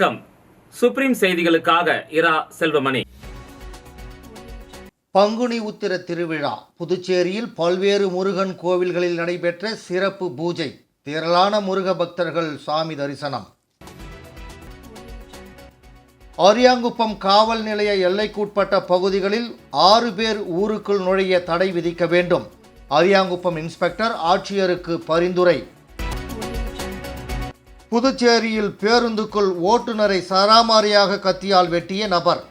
வணக்கம். சுப்ரீம் செய்திகளுக்காக இரா செல்வமணி. பங்குனி உத்திர திருவிழா புதுச்சேரியில் பல்வேறு முருகன் கோவில்களில் நடைபெற்ற சிறப்பு பூஜை. திரளான முருக பக்தர்கள் சாமி தரிசனம். அரியாங்குப்பம் காவல் நிலைய எல்லைக்குட்பட்ட பகுதிகளில் 6 பேர் ஊருக்குள் நுழைய தடை விதிக்க வேண்டும். அரியாங்குப்பம் இன்ஸ்பெக்டர் ஆட்சியருக்கு பரிந்துரை. புதுச்சேரியில் பேருந்துக்குள் ஓட்டுநரை சராமாரியாக கத்தியால் வெட்டிய நபர்.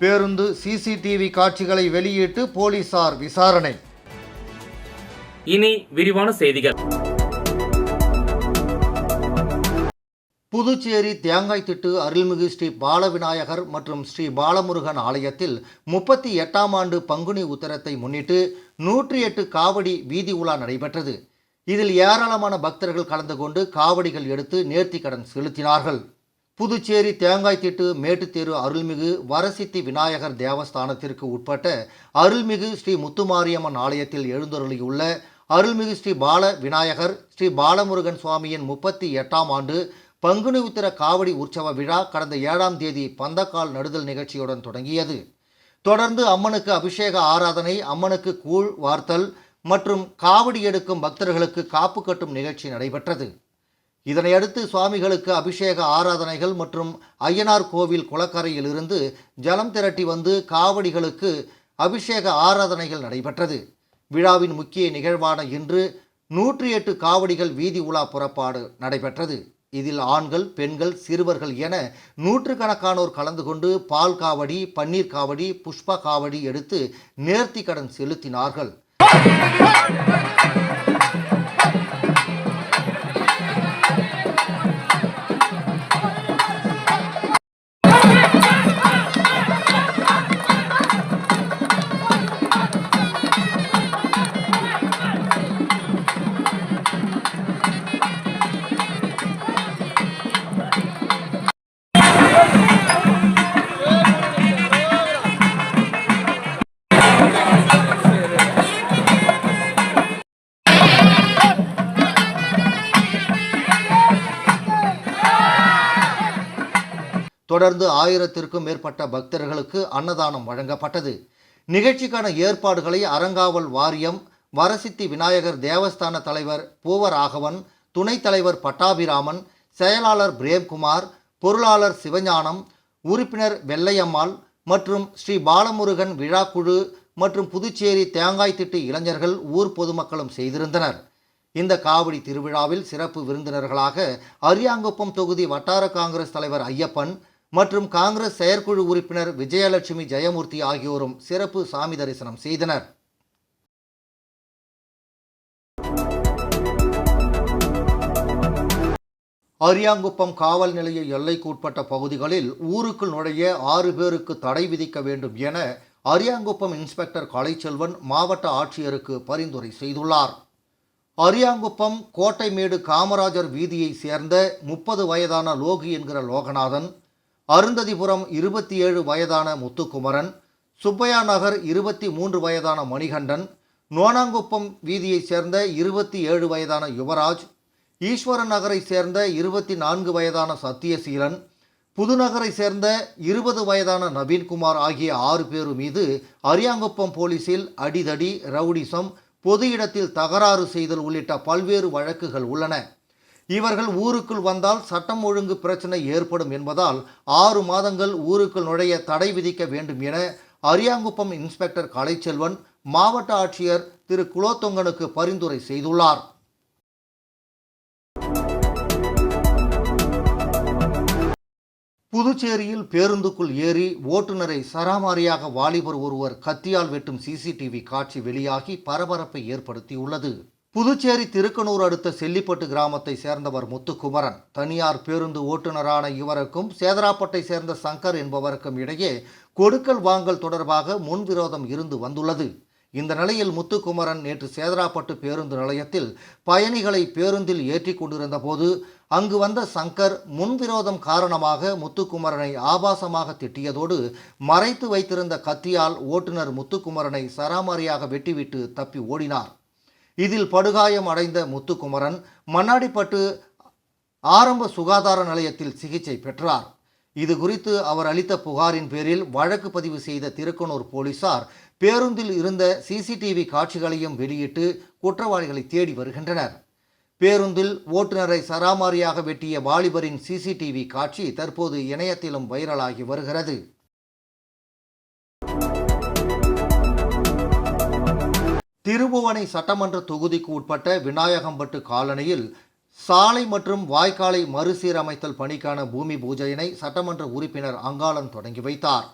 பேருந்து சிசிடிவி காட்சிகளை வெளியிட்டு போலீசார் விசாரணை. இனி விரிவான செய்திகள். புதுச்சேரி தேங்காய்திட்டு அருள்மிகு ஸ்ரீ பாலவிநாயகர் மற்றும் ஸ்ரீ பாலமுருகன் ஆலயத்தில் 38ஆம் ஆண்டு பங்குனி உத்திரத்தை முன்னிட்டு 108 காவடி வீதி உலா நடைபெற்றது. இதில் ஏராளமான பக்தர்கள் கலந்து கொண்டு காவடிகள் எடுத்து நேர்த்திக்கடன் செலுத்தினார்கள். புதுச்சேரி தேங்காய்திட்டு மேட்டுத்தேரு அருள்மிகு வரசித்தி விநாயகர் தேவஸ்தானத்திற்கு உட்பட்ட அருள்மிகு ஸ்ரீ முத்துமாரியம்மன் ஆலயத்தில் எழுந்தருளியுள்ள அருள்மிகு ஸ்ரீ பால விநாயகர் ஸ்ரீ பாலமுருகன் சுவாமியின் 38ஆம் ஆண்டு பங்குனி உத்திர காவடி உற்சவ விழா கடந்த 7ஆம் தேதி பந்தக்கால் நடுதல் நிகழ்ச்சியுடன் தொடங்கியது. தொடர்ந்து அம்மனுக்கு அபிஷேக ஆராதனை, அம்மனுக்கு கூழ் வார்த்தல் மற்றும் காவடி எடுக்கும் பக்தர்களுக்கு காப்பு கட்டும் நிகழ்ச்சி நடைபெற்றது. இதனையடுத்து சுவாமிகளுக்கு அபிஷேக ஆராதனைகள் மற்றும் ஐயனார் கோவில் குளக்கரையிலிருந்து ஜலம் திரட்டி வந்து காவடிகளுக்கு அபிஷேக ஆராதனைகள் நடைபெற்றது. விழாவின் முக்கிய நிகழ்வான இன்று 108 காவடிகள் வீதி உலா புறப்பாடு நடைபெற்றது. இதில் ஆண்கள், பெண்கள், சிறுவர்கள் என 100கணக்கானோர் கலந்து கொண்டு பால் காவடி, பன்னீர் காவடி, புஷ்ப காவடி எடுத்து நேர்த்தி கடன் செலுத்தினார்கள். தொடர்ந்து 1000த்திற்கும் மேற்பட்ட பக்தர்களுக்கு அன்னதானம் வழங்கப்பட்டது. நிகழ்ச்சிக்கான ஏற்பாடுகளை அறங்காவல் வாரியம், வரசித்தி விநாயகர் தேவஸ்தான தலைவர் பூவராகவன், துணைத் தலைவர் பட்டாபிராமன், செயலாளர் பிரேம்குமார், பொருளாளர் சிவஞானம், உறுப்பினர் வெள்ளையம்மாள் மற்றும் ஸ்ரீ பாலமுருகன் விழாக்குழு மற்றும் புதுச்சேரி தேங்காய்திட்டு இளைஞர்கள், ஊர் பொதுமக்களும் செய்திருந்தனர். இந்த காவடி திருவிழாவில் சிறப்பு விருந்தினர்களாக அரியாங்குப்பம் தொகுதி வட்டார காங்கிரஸ் தலைவர் ஐயப்பன் மற்றும் காங்கிரஸ் செயற்குழு உறுப்பினர் விஜயலட்சுமி ஜெயமூர்த்தி ஆகியோரும் சிறப்பு சாமி தரிசனம் செய்தனர். அரியாங்குப்பம் காவல் நிலைய எல்லைக்கு உட்பட்ட பகுதிகளில் ஊருக்குள் நுழைய 6 பேருக்கு தடை விதிக்க வேண்டும் என அரியாங்குப்பம் இன்ஸ்பெக்டர் கலைச்செல்வன் மாவட்ட ஆட்சியருக்கு பரிந்துரை செய்துள்ளார். அரியாங்குப்பம் கோட்டைமேடு காமராஜர் வீதியை சேர்ந்த 30 வயதான லோகி என்கிற லோகநாதன், அருந்ததிபுரம் 27 வயதான முத்துக்குமரன், சுப்பையா நகர் 23 வயதான மணிகண்டன், நோனாங்குப்பம் வீதியை சேர்ந்த 27 வயதான யுவராஜ், ஈஸ்வரன் நகரை சேர்ந்த 24 வயதான சத்தியசீலன், புதுநகரை சேர்ந்த 20 வயதான நவீன்குமார் ஆகிய 6 பேரு மீது அரியாங்குப்பம் போலீசில் அடிதடி, ரவுடிசம், பொது இடத்தில் தகராறு செய்தல் உள்ளிட்ட பல்வேறு வழக்குகள் உள்ளன. இவர்கள் ஊருக்குள் வந்தால் சட்டம் ஒழுங்கு பிரச்சனை ஏற்படும் என்பதால் 6 மாதங்கள் ஊருக்குள் நுழைய தடை விதிக்க வேண்டும் என அரியாங்குப்பம் இன்ஸ்பெக்டர் கலைச்செல்வன் மாவட்ட ஆட்சியர் திரு குலோத்தொங்கனுக்கு பரிந்துரை செய்துள்ளார். புதுச்சேரியில் பேருந்துக்குள் ஏறி ஓட்டுநரை சராமாரியாக வாலிபர் ஒருவர் கத்தியால் வெட்டும் சிசிடிவி காட்சி வெளியாகி பரபரப்பை ஏற்படுத்தியுள்ளது. புதுச்சேரி திருக்கனூர் அடுத்த செல்லிப்பட்டு கிராமத்தை சேர்ந்தவர் முத்துக்குமரன். தனியார் பேருந்து ஓட்டுநரான இவருக்கும் சேதராப்பட்டை சேர்ந்த சங்கர் என்பவருக்கும் இடையே கொடுக்கல் வாங்கல் தொடர்பாக முன்விரோதம் இருந்து வந்துள்ளது. இந்த நிலையில் முத்துக்குமரன் நேற்று சேதராப்பட்டு பேருந்து நிலையத்தில் பயணிகளை பேருந்தில் ஏற்றி கொண்டிருந்த போது அங்கு வந்த சங்கர் முன்விரோதம் காரணமாக முத்துக்குமரனை ஆபாசமாக திட்டியதோடு மறைத்து வைத்திருந்த கத்தியால் ஓட்டுநர் முத்துக்குமரனை சராமாரியாக வெட்டிவிட்டு தப்பி ஓடினார். இதில் படுகாயம் அடைந்த முத்துக்குமரன் மண்ணாடிப்பட்டு ஆரம்ப சுகாதார நிலையத்தில் சிகிச்சை பெற்றார். இது குறித்து அவர் அளித்த புகாரின் பேரில் வழக்கு பதிவு செய்த திருக்கனூர் போலீசார் பேருந்தில் இருந்த சிசிடிவி காட்சிகளையும் வெளியிட்டு குற்றவாளிகளை தேடி வருகின்றனர். பேருந்தில் ஓட்டுநரை சராமாரியாக வெட்டிய வாலிபரின் சிசிடிவி காட்சி தற்போது இணையத்திலும் வைரலாகி வருகிறது. திருபுவனை சட்டமன்ற தொகுதிக்கு உட்பட்ட விநாயகம்பட்டு காலனியில் சாலை மற்றும் வாய்க்காலை மறுசீரமைத்தல் பணிக்கான பூமி பூஜையினை சட்டமன்ற உறுப்பினர் அங்காளன் தொடங்கி வைத்தார்.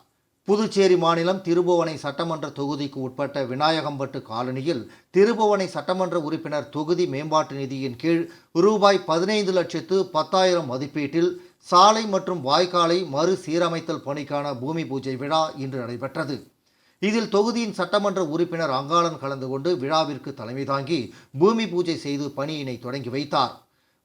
புதுச்சேரி மாநிலம் திருபுவனை சட்டமன்ற தொகுதிக்கு உட்பட்ட விநாயகம்பட்டு காலனியில் திருபுவனை சட்டமன்ற உறுப்பினர் தொகுதி மேம்பாட்டு நிதியின் கீழ் ரூபாய் 15,10,000 மதிப்பீட்டில் சாலை மற்றும் வாய்க்காலை மறுசீரமைத்தல் பணிக்கான பூமி பூஜை விழா இன்று நடைபெற்றது. இதில் தொகுதியின் சட்டமன்ற உறுப்பினர் அங்காளன் கலந்து கொண்டு விழாவிற்கு தலைமை தாங்கி பூமி பூஜை செய்து பணியினை தொடங்கி வைத்தார்.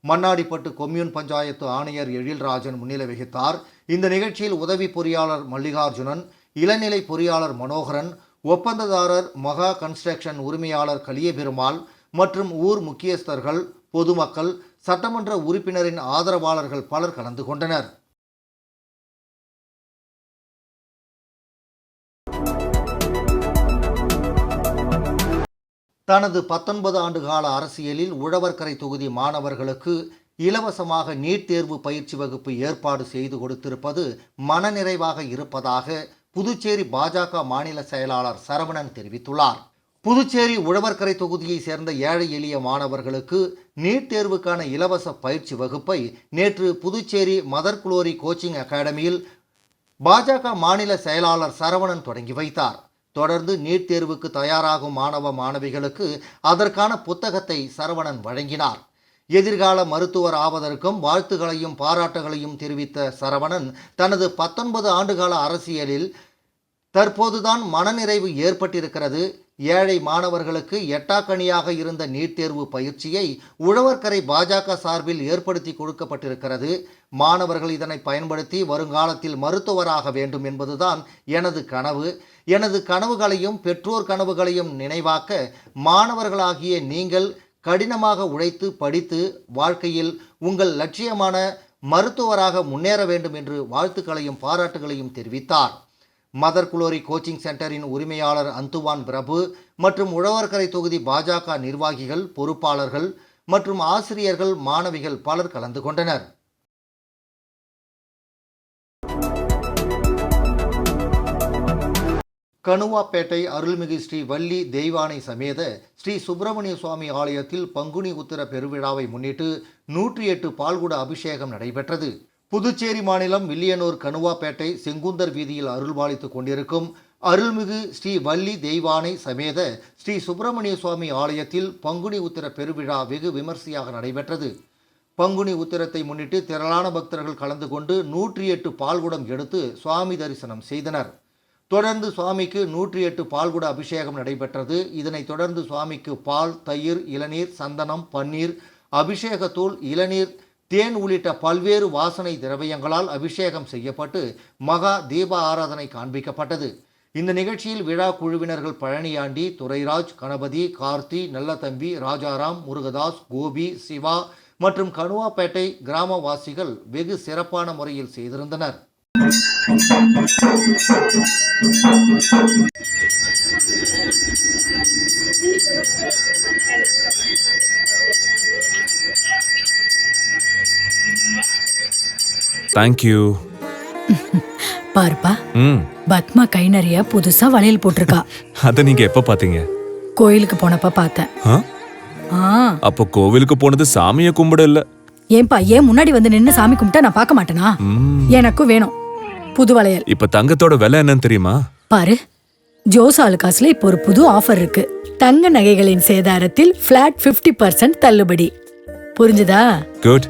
மண்ணாடிப்பட்டு கொம்யூன் பஞ்சாயத்து ஆணையர் எழில்ராஜன் முன்னிலை வகித்தார். இந்த நிகழ்ச்சியில் உதவி பொறியாளர் மல்லிகார்ஜுனன், இளநிலை பொறியாளர் மனோகரன், ஒப்பந்ததாரர் மகா கன்ஸ்ட்ரக்ஷன் உரிமையாளர் கலியபெருமாள் மற்றும் ஊர் முக்கியஸ்தர்கள், பொதுமக்கள், சட்டமன்ற உறுப்பினரின் ஆதரவாளர்கள் பலர் கலந்து கொண்டனர். தனது 19 ஆண்டு கால அரசியலில் உழவர்கரை தொகுதி மாணவர்களுக்கு இலவசமாக நீட் தேர்வு பயிற்சி வகுப்பு ஏற்பாடு செய்து கொடுத்திருப்பது மனநிறைவாக இருப்பதாக புதுச்சேரி பாஜக மாநில செயலாளர் சரவணன் தெரிவித்துள்ளார். புதுச்சேரி உழவர்கரை தொகுதியை சேர்ந்த ஏழை எளிய மாணவர்களுக்கு நீட் தேர்வுக்கான இலவச பயிற்சி வகுப்பை நேற்று புதுச்சேரி மதர் குளோரி கோச்சிங் அகாடமியில் பாஜக மாநில செயலாளர் சரவணன் தொடங்கி வைத்தார். தொடர்ந்து நீட் தேர்வுக்கு தயாராகும் மாணவ மாணவிகளுக்கு அதற்கான புத்தகத்தை சரவணன் வழங்கினார். எதிர்கால மருத்துவர் ஆவதற்கும் வாழ்த்துகளையும் பாராட்டுகளையும் தெரிவித்த சரவணன் தனது 19 ஆண்டுகால அரசியலில் தற்போதுதான் மனநிறைவு ஏற்பட்டிருக்கிறது. ஏழை மாணவர்களுக்கு எட்டாக்கணியாக இருந்த நீட் தேர்வு பயிற்சியை உழவர்கரை பாஜக சார்பில் ஏற்படுத்தி கொடுக்கப்பட்டிருக்கிறது. மாணவர்கள் இதனை பயன்படுத்தி வருங்காலத்தில் மருத்துவராக வேண்டும் என்பதுதான் எனது கனவு. எனது கனவுகளையும் பெற்றோர் கனவுகளையும் நினைவாக்க மாணவர்களாகிய நீங்கள் கடினமாக உழைத்து படித்து வாழ்க்கையில் உங்கள் லட்சியமான மருத்துவராக முன்னேற வேண்டும் என்று வாழ்த்துக்களையும் பாராட்டுகளையும் தெரிவித்தார். மதர் குளோரி கோச்சிங் சென்டரின் உரிமையாளர் அந்துவான் பிரபு மற்றும் உழவர்கரை தொகுதி பாஜக நிர்வாகிகள், பொறுப்பாளர்கள் மற்றும் ஆசிரியர்கள், மாணவிகள் பலர் கலந்து கொண்டனர். கணுவாப்பேட்டை அருள்மிகு ஸ்ரீ வள்ளி தெய்வானை சமேத ஸ்ரீ சுப்பிரமணிய சுவாமி ஆலயத்தில் பங்குனி உத்திர பெருவிழாவை முன்னிட்டு 108 பால்குட அபிஷேகம் நடைபெற்றது. புதுச்சேரி மாநிலம் வில்லியனூர் கணுவாப்பேட்டை செங்குந்தர் வீதியில் அருள்பாலித்துக் கொண்டிருக்கும் அருள்மிகு ஸ்ரீ வள்ளி தெய்வானை சமேத ஸ்ரீ சுப்பிரமணிய சுவாமி ஆலயத்தில் பங்குனி உத்திர பெருவிழா வெகு விமர்சையாக நடைபெற்றது. பங்குனி உத்திரத்தை முன்னிட்டு திரளான பக்தர்கள் கலந்து கொண்டு 108 பால்குடம் எடுத்து சுவாமி தரிசனம் செய்தனர். தொடர்ந்து சுவாமிக்கு 108 பால்குட அபிஷேகம் நடைபெற்றது. இதனைத் தொடர்ந்து சுவாமிக்கு பால், தயிர், இளநீர், சந்தனம், பன்னீர், அபிஷேகத்தூள், இளநீர், தேன் உள்ளிட்ட பல்வேறு வாசனை திரவியங்களால் அபிஷேகம் செய்யப்பட்டு மகா தீப ஆராதனை காண்பிக்கப்பட்டது. இந்த நிகழ்ச்சியில் விழா குழுவினர்கள் பழனியாண்டி, துரைராஜ், கணபதி, கார்த்தி, நல்லதம்பி, ராஜாராம், முருகதாஸ், கோபி, சிவா மற்றும் கணுவாப்பேட்டை கிராமவாசிகள் வெகு சிறப்பான முறையில் செய்திருந்தனர். தேங்க்யூ. பாருப்பா, பத்மா கை நிறைய புதுசா வளையல் போட்டிருக்கா. அத நீங்க எப்ப பாத்தீங்க? கோயிலுக்கு போனப்ப பார்த்தேன். அப்போ கோவிலுக்கு போனது சாமியை கும்பிட இல்ல. ஏன்பா, ஏன் முன்னாடி வந்து நின்னு சாமி கும்பிட்டா நான் பார்க்க மாட்டேனா? எனக்கும் வேணும் புது வளையல். இப்ப தங்கத்தோட விலை என்னன்னு தெரியுமா? பாரு, ஜோஸ் ஆலுகாஸ்ல இப்போ ஒரு புது ஆஃபர் இருக்கு. தங்க நகைகளின் சேதாரத்தில் பிளாட் 50% தள்ளுபடி. புரிஞ்சுதா? குட்.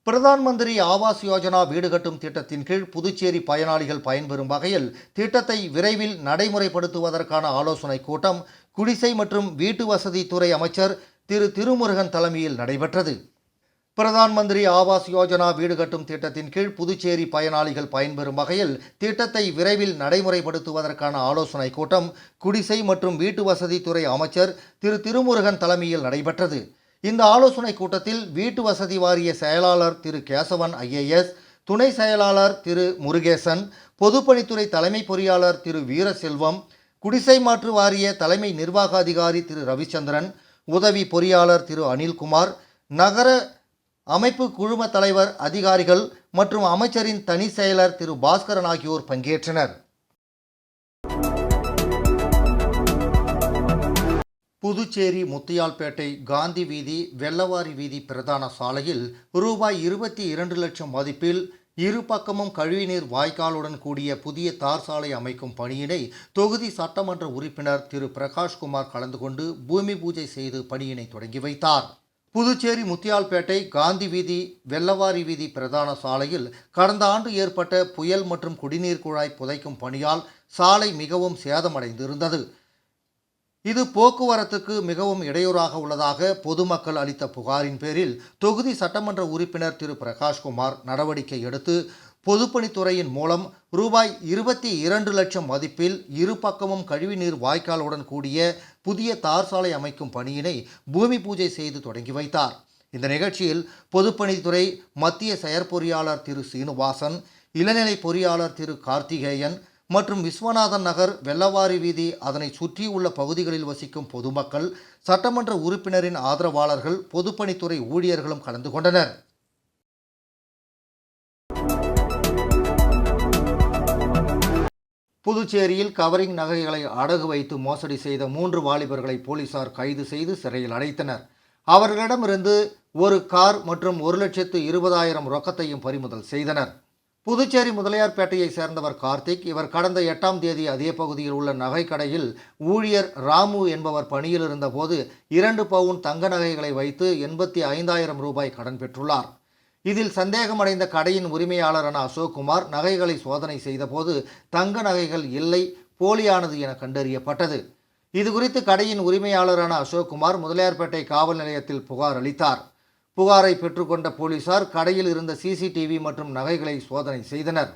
பிரதான் மந்திரி ஆவாஸ் யோஜனா வீடு கட்டும் திட்டத்தின் கீழ் புதுச்சேரி பயனாளிகள் பயன்பெறும் வகையில் திட்டத்தை விரைவில் நடைமுறைப்படுத்துவதற்கான ஆலோசனை கூட்டம் குடிசை மற்றும் வீட்டு வசதித்துறை அமைச்சர் திரு திருமுருகன் தலைமையில் நடைபெற்றது. பிரதான் மந்திரி ஆவாஸ் யோஜனா வீடு கட்டும் திட்டத்தின் கீழ் புதுச்சேரி பயனாளிகள் பயன்பெறும் வகையில் திட்டத்தை விரைவில் நடைமுறைப்படுத்துவதற்கான ஆலோசனை கூட்டம் குடிசை மற்றும் வீட்டு வசதித்துறை அமைச்சர் திரு திருமுருகன் தலைமையில் நடைபெற்றது. இந்த ஆலோசனை கூட்டத்தில் வீட்டு வசதி வாரிய செயலாளர் திரு கேசவன் IAS, துணை செயலாளர் திரு முருகேசன், பொதுப்பணித்துறை தலைமை பொறியாளர் திரு வீரசெல்வம், குடிசை மாற்று வாரிய தலைமை நிர்வாக அதிகாரி திரு ரவிச்சந்திரன், உதவி பொறியாளர் திரு அனில்குமார், நகர அமைப்பு குழும தலைவர் அதிகாரிகள் மற்றும் அமைச்சரின் தனி செயலர் திரு பாஸ்கரன் ஆகியோர் பங்கேற்றனர். புதுச்சேரி முத்தியால்பேட்டை காந்தி வீதி வெள்ளவாரி வீதி பிரதான சாலையில் ரூபாய் 22 லட்சம் மதிப்பில் இரு பக்கமும் கழிவுநீர் வாய்க்காலுடன் கூடிய புதிய தார் சாலை அமைக்கும் பணியினை தொகுதி சட்டமன்ற உறுப்பினர் திரு பிரகாஷ்குமார் கலந்து கொண்டு பூமி பூஜை செய்து பணியினை தொடங்கி வைத்தார். புதுச்சேரி முத்தியால்பேட்டை காந்தி வீதி வெள்ளவாரி வீதி பிரதான சாலையில் கடந்த ஆண்டு ஏற்பட்ட புயல் மற்றும் குடிநீர் குழாய் புதைக்கும் பணியால் சாலை மிகவும் சேதமடைந்திருந்தது. இது போக்குவரத்துக்கு மிகவும் இடையூறாக உள்ளதாக பொதுமக்கள் அளித்த புகாரின் பேரில் தொகுதி சட்டமன்ற உறுப்பினர் திரு பிரகாஷ்குமார் நடவடிக்கை எடுத்து பொதுப்பணித்துறையின் மூலம் ரூபாய் 22 லட்சம் மதிப்பில் இரு பக்கமும் கழிவுநீர் வாய்க்காலுடன் கூடிய புதிய தார் சாலை அமைக்கும் பணியினை பூமி பூஜை செய்து தொடங்கி வைத்தார். இந்த நிகழ்ச்சியில் பொதுப்பணித்துறை மத்திய செயற்பொறியாளர் திரு சீனிவாசன், இளநிலை பொறியாளர் திரு கார்த்திகேயன் மற்றும் விஸ்வநாதன் நகர், வெள்ளவாரி வீதி, அதனை சுற்றியுள்ள பகுதிகளில் வசிக்கும் பொதுமக்கள், சட்டமன்ற உறுப்பினரின் ஆதரவாளர்கள், பொதுப்பணித்துறை ஊழியர்களும் கலந்து கொண்டனர். புதுச்சேரியில் கவரிங் நகைகளை அடகு வைத்து மோசடி செய்த 3 வாலிபர்களை போலீசார் கைது செய்து சிறையில் அடைத்தனர். அவர்களிடமிருந்து ஒரு கார் மற்றும் 1,20,000 ரொக்கத்தையும் பறிமுதல் செய்தனர். புதுச்சேரி முதலியார்பேட்டையை சேர்ந்தவர் கார்த்திக். இவர் கடந்த 8ஆம் தேதி அதே பகுதியில் உள்ள நகை கடையில் ஊழியர் ராமு என்பவர் பணியில் இருந்தபோது 2 பவுன் தங்க நகைகளை வைத்து 85,000 ரூபாய் கடன் பெற்றுள்ளார். இதில் சந்தேகமடைந்த கடையின் உரிமையாளரான அசோக்குமார் நகைகளை சோதனை செய்தபோது தங்க நகைகள் இல்லை, போலியானது என கண்டறியப்பட்டது. இதுகுறித்து கடையின் உரிமையாளரான அசோக்குமார் முதலியார்பேட்டை காவல் நிலையத்தில் புகார் அளித்தார். புகாரை பெற்றுக்கொண்ட போலீசார் கடையில் இருந்த CCTV மற்றும் நகைகளை சோதனை செய்தனர்.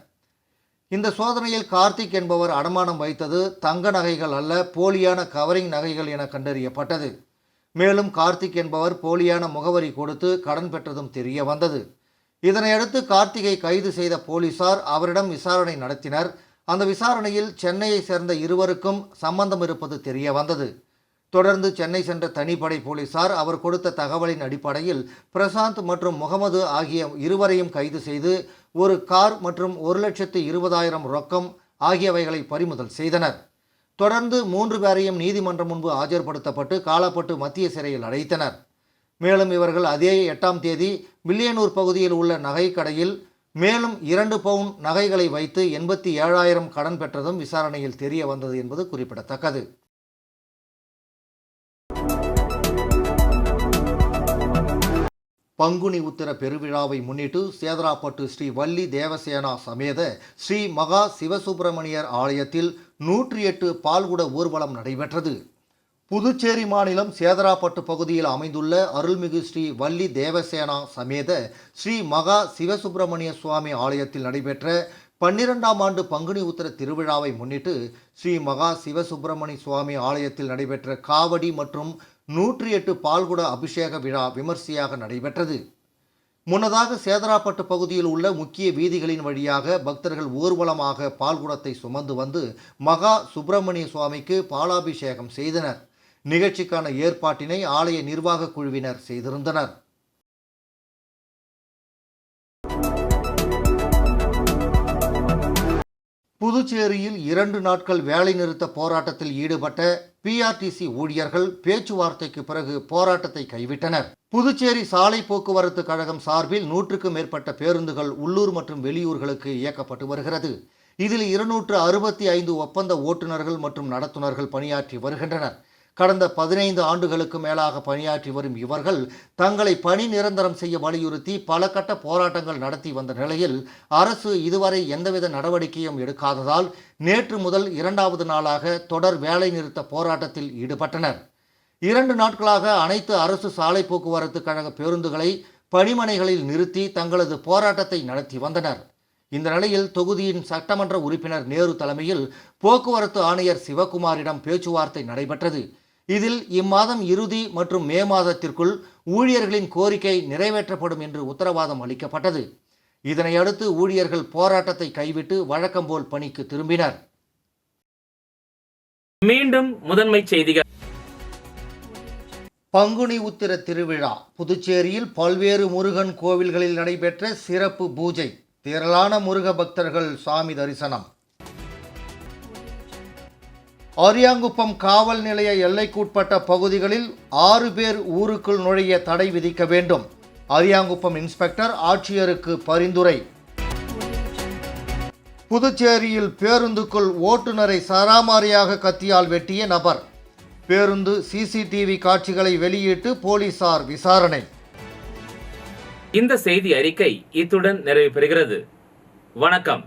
இந்த சோதனையில் கார்த்திக் என்பவர் அடமானம் வைத்தது தங்க நகைகள் அல்ல, போலியான கவரிங் நகைகள் என கண்டறியப்பட்டது. மேலும் கார்த்திக் என்பவர் போலியான முகவரி கொடுத்து கடன் பெற்றதும் தெரிய வந்தது. இதனையடுத்து கார்த்திகை கைது செய்த போலீசார் அவரிடம் விசாரணை நடத்தினர். அந்த விசாரணையில் சென்னையை சேர்ந்த இருவருக்கும் சம்பந்தம் இருப்பது தெரிய வந்தது. தொடர்ந்து சென்னை சென்ற தனிப்படை போலீசார் அவர் கொடுத்த தகவலின் அடிப்படையில் பிரசாந்த் மற்றும் முகமது ஆகிய இருவரையும் கைது செய்து ஒரு கார் மற்றும் 1,20,000 ரொக்கம் ஆகியவைகளை பறிமுதல் செய்தனர். தொடர்ந்து 3 பேரையும் நீதிமன்றம் முன்பு ஆஜர்படுத்தப்பட்டு காலாப்பட்டு மத்திய சிறையில் அடைத்தனர். மேலும் இவர்கள் அதே 8ஆம் தேதி வில்லியனூர் பகுதியில் உள்ள நகை கடையில் மேலும் 2 பவுன் நகைகளை வைத்து 87,000 கடன் பெற்றதும் விசாரணையில் தெரிய வந்தது என்பது குறிப்பிடத்தக்கது. பங்குனி உத்திர பெருவிழாவை முன்னிட்டு சேதராப்பட்டு ஸ்ரீ வள்ளி தேவசேனா சமேத ஸ்ரீ மகா சிவசுப்பிரமணியர் ஆலயத்தில் 108 பால்குட ஊர்வலம் நடைபெற்றது. புதுச்சேரி மாநிலம் சேதராப்பட்டு பகுதியில் அமைந்துள்ள அருள்மிகு ஸ்ரீ வள்ளி தேவசேனா சமேத ஸ்ரீ மகா சிவசுப்பிரமணிய சுவாமி ஆலயத்தில் நடைபெற்ற 12ஆம் ஆண்டு பங்குனி உத்திர திருவிழாவை முன்னிட்டு ஸ்ரீ மகா சிவசுப்பிரமணிய சுவாமி ஆலயத்தில் நடைபெற்ற காவடி மற்றும் 108 பால்குட அபிஷேக விழா விமர்சையாக நடைபெற்றது. முன்னதாக சேதராப்பட்டு பகுதியில் உள்ள முக்கிய வீதிகளின் வழியாக பக்தர்கள் ஊர்வலமாக பால்குடத்தை சுமந்து வந்து மகா சுப்பிரமணிய சுவாமிக்கு பாலாபிஷேகம் செய்தனர். நிகழ்ச்சிக்கான ஏற்பாட்டினை ஆலய நிர்வாக குழுவினர் செய்திருந்தனர். புதுச்சேரியில் 2 நாட்கள் வேலைநிறுத்த போராட்டத்தில் ஈடுபட்ட PRTC ஊழியர்கள் பேச்சுவார்த்தைக்கு பிறகு போராட்டத்தை கைவிட்டனர். புதுச்சேரி சாலை போக்குவரத்து கழகம் சார்பில் 100க்கும் மேற்பட்ட பேருந்துகள் உள்ளூர் மற்றும் வெளியூர்களுக்கு இயக்கப்பட்டு வருகிறது. இதில் 265 ஒப்பந்த ஓட்டுநர்கள் மற்றும் நடத்துனர்கள் பணியாற்றி வருகின்றனர். கடந்த 15 ஆண்டுகளுக்கு மேலாக பணியாற்றி வரும் இவர்கள் தங்களை பணி நிரந்தரம் செய்ய வலியுறுத்தி பல கட்ட போராட்டங்கள் நடத்தி வந்த நிலையில் அரசு இதுவரை எந்தவித நடவடிக்கையும் எடுக்காததால் நேற்று முதல் 2வது நாளாக தொடர் வேலை நிறுத்த போராட்டத்தில் ஈடுபட்டனர். 2 நாட்களாக அனைத்து அரசு சாலை போக்குவரத்து கழக பேருந்துகளை பணிமனைகளில் நிறுத்தி தங்களது போராட்டத்தை நடத்தி வந்தனர். இந்த நிலையில் தொகுதியின் சட்டமன்ற உறுப்பினர் நேரு தலைமையில் போக்குவரத்து ஆணையர் சிவகுமாரிடம் பேச்சுவார்த்தை நடைபெற்றது. இதில் இம்மாதம் இறுதி மற்றும் மே மாதத்திற்குள் ஊழியர்களின் கோரிக்கை நிறைவேற்றப்படும் என்று உத்தரவாதம் அளிக்கப்பட்டது. இதனையடுத்து ஊழியர்கள் போராட்டத்தை கைவிட்டு வழக்கம் போல் பணிக்கு திரும்பினர். மீண்டும் முதன்மை செய்திகள். பங்குனி உத்திர திருவிழா. புதுச்சேரியில் பல்வேறு முருகன் கோவில்களில் நடைபெற்ற சிறப்பு பூஜை. திரளான முருக பக்தர்கள் சாமி தரிசனம். அரியாங்குப்பம் காவல் நிலைய எல்லைக்குட்பட்ட பகுதிகளில் 6 பேர் ஊருக்குள் நுழைய தடை விதிக்க வேண்டும். அரியாங்குப்பம் இன்ஸ்பெக்டர் ஆட்சியருக்கு பரிந்துரை. புதுச்சேரியில் பேருந்துக்குள் ஓட்டுநரை சராமாரியாக கத்தியால் வெட்டிய நபர். பேருந்து சிசிடிவி காட்சிகளை வெளியிட்டு போலீசார் விசாரணை. இந்த செய்தி அறிக்கை இத்துடன் நிறைவு பெறுகிறது. வணக்கம்.